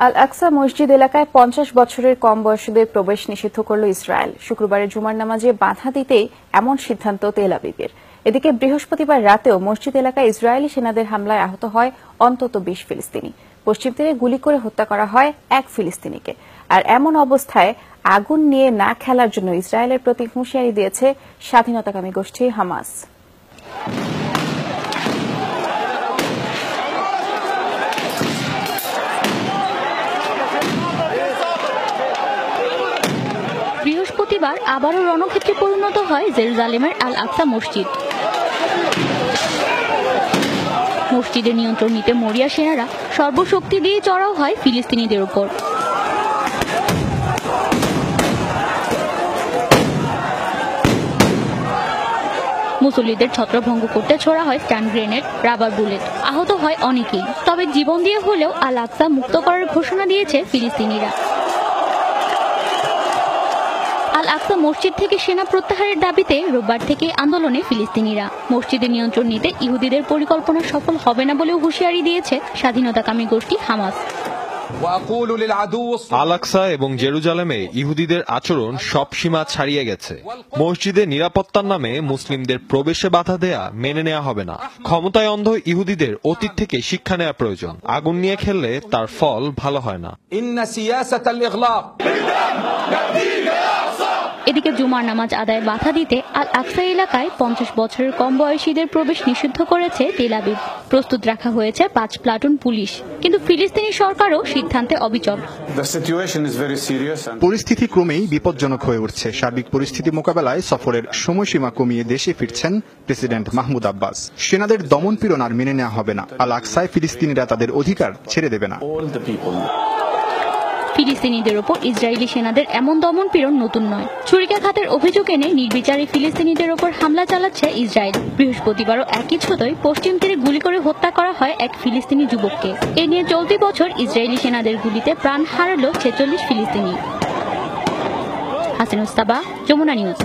আল আকসা মসজিদ এলাকায় 50 বছরের কম বয়সীদের প্রবেশ নিষিদ্ধ করল ইসরায়েল। শুক্রবারের জুমার নামাজে বাধা দিতেই এমন সিদ্ধান্ত তেল আবিবের। এদিকে বৃহস্পতিবার রাতেও মসজিদ এলাকায় ইসরায়েলি সেনাদের হামলায় আহত হয় অন্তত 20 ফিলিস্তিনি। পশ্চিম তীরে গুলি করে হত্যা করা হয় এক ফিলিস্তিনিকে। আর এমন অবস্থায় আগুন নিয়ে না খেলার জন্য ইসরায়েলের প্রতি হুঁশিয়ারি দিয়েছে স্বাধীনতাকামী গোষ্ঠী হামাস। বৃহস্পতিবার আবারও রণক্ষেত্রে পরিণত হয় জেরুজালেমের আল আকসা মসজিদ। মসজিদের নিয়ন্ত্রণ নিতে মরিয়া সেনারা সর্বশক্তি দিয়ে চড়াও হয় ফিলিস্তিনিদের উপর। মুসল্লিদের ছত্রভঙ্গ করতে ছোড়া হয় স্ট্যান গ্রেনেড, রাবার বুলেট। আহত হয় অনেকেই। তবে জীবন দিয়ে হলেও আল আকসা মুক্ত করার ঘোষণা দিয়েছে ফিলিস্তিনিরা। আল আকসা মসজিদ থেকে সেনা প্রত্যাহারের দাবিতে রোববার থেকে আন্দোলনে ফিলিস্তিনিরা। মসজিদের নিয়ন্ত্রণ নিতে ইহুদিদের পরিকল্পনা সফল হবে না বলেও হুঁশিয়ারি দিয়েছে স্বাধীনতাকামী গোষ্ঠী হামাস। আল আকসা এবং জেরুজালেমে ইহুদিদের আচরণ সব সীমা ছাড়িয়ে গেছে। মসজিদে নিরাপত্তার নামে মুসলিমদের প্রবেশে বাধা দেয়া মেনে নেওয়া হবে না। ক্ষমতায় অন্ধ ইহুদিদের অতীত থেকে শিক্ষা নেওয়া প্রয়োজন। আগুন নিয়ে খেললে তার ফল ভালো হয় না। এদিকে জুমার নামাজ আদায় বাধা দিতে আল আকসা এলাকায় 50 বছরের কম বয়সীদের প্রবেশ নিষিদ্ধ করেছে তেল আবিব। প্রস্তুত রাখা হয়েছে 5 প্লাটুন পুলিশ। কিন্তু ফিলিস্তিনি সরকারও সিদ্ধান্তে অবিচল। পরিস্থিতি ক্রমেই বিপজ্জনক হয়ে উঠছে। সার্বিক পরিস্থিতি মোকাবেলায় সফরের সময়সীমা কমিয়ে দেশে ফিরছেন প্রেসিডেন্ট মাহমুদ আব্বাস। সেনাদের দমনপীড়ন আর মেনে নেওয়া হবে না। আল আকসায় ফিলিস্তিনিরা তাদের অধিকার ছেড়ে দেবে না। ফিলিস্তিনিদের ওপর ইসরায়েলি সেনাদের এমন দমনপীড়ন নতুন নয়। ছুরিকাঘাতের অভিযোগ এনে নির্বিচারে ফিলিস্তিনিদের ওপর হামলা চালাচ্ছে ইসরায়েল। বৃহস্পতিবারও একই ছুতোয় পশ্চিম তীরে গুলি করে হত্যা করা হয় এক ফিলিস্তিনি যুবককে। এ নিয়ে চলতি বছর ইসরায়েলি সেনাদের গুলিতে প্রাণ হারালো 46 ফিলিস্তিনি। হাসিনুস সাবা, যমুনা নিউজ।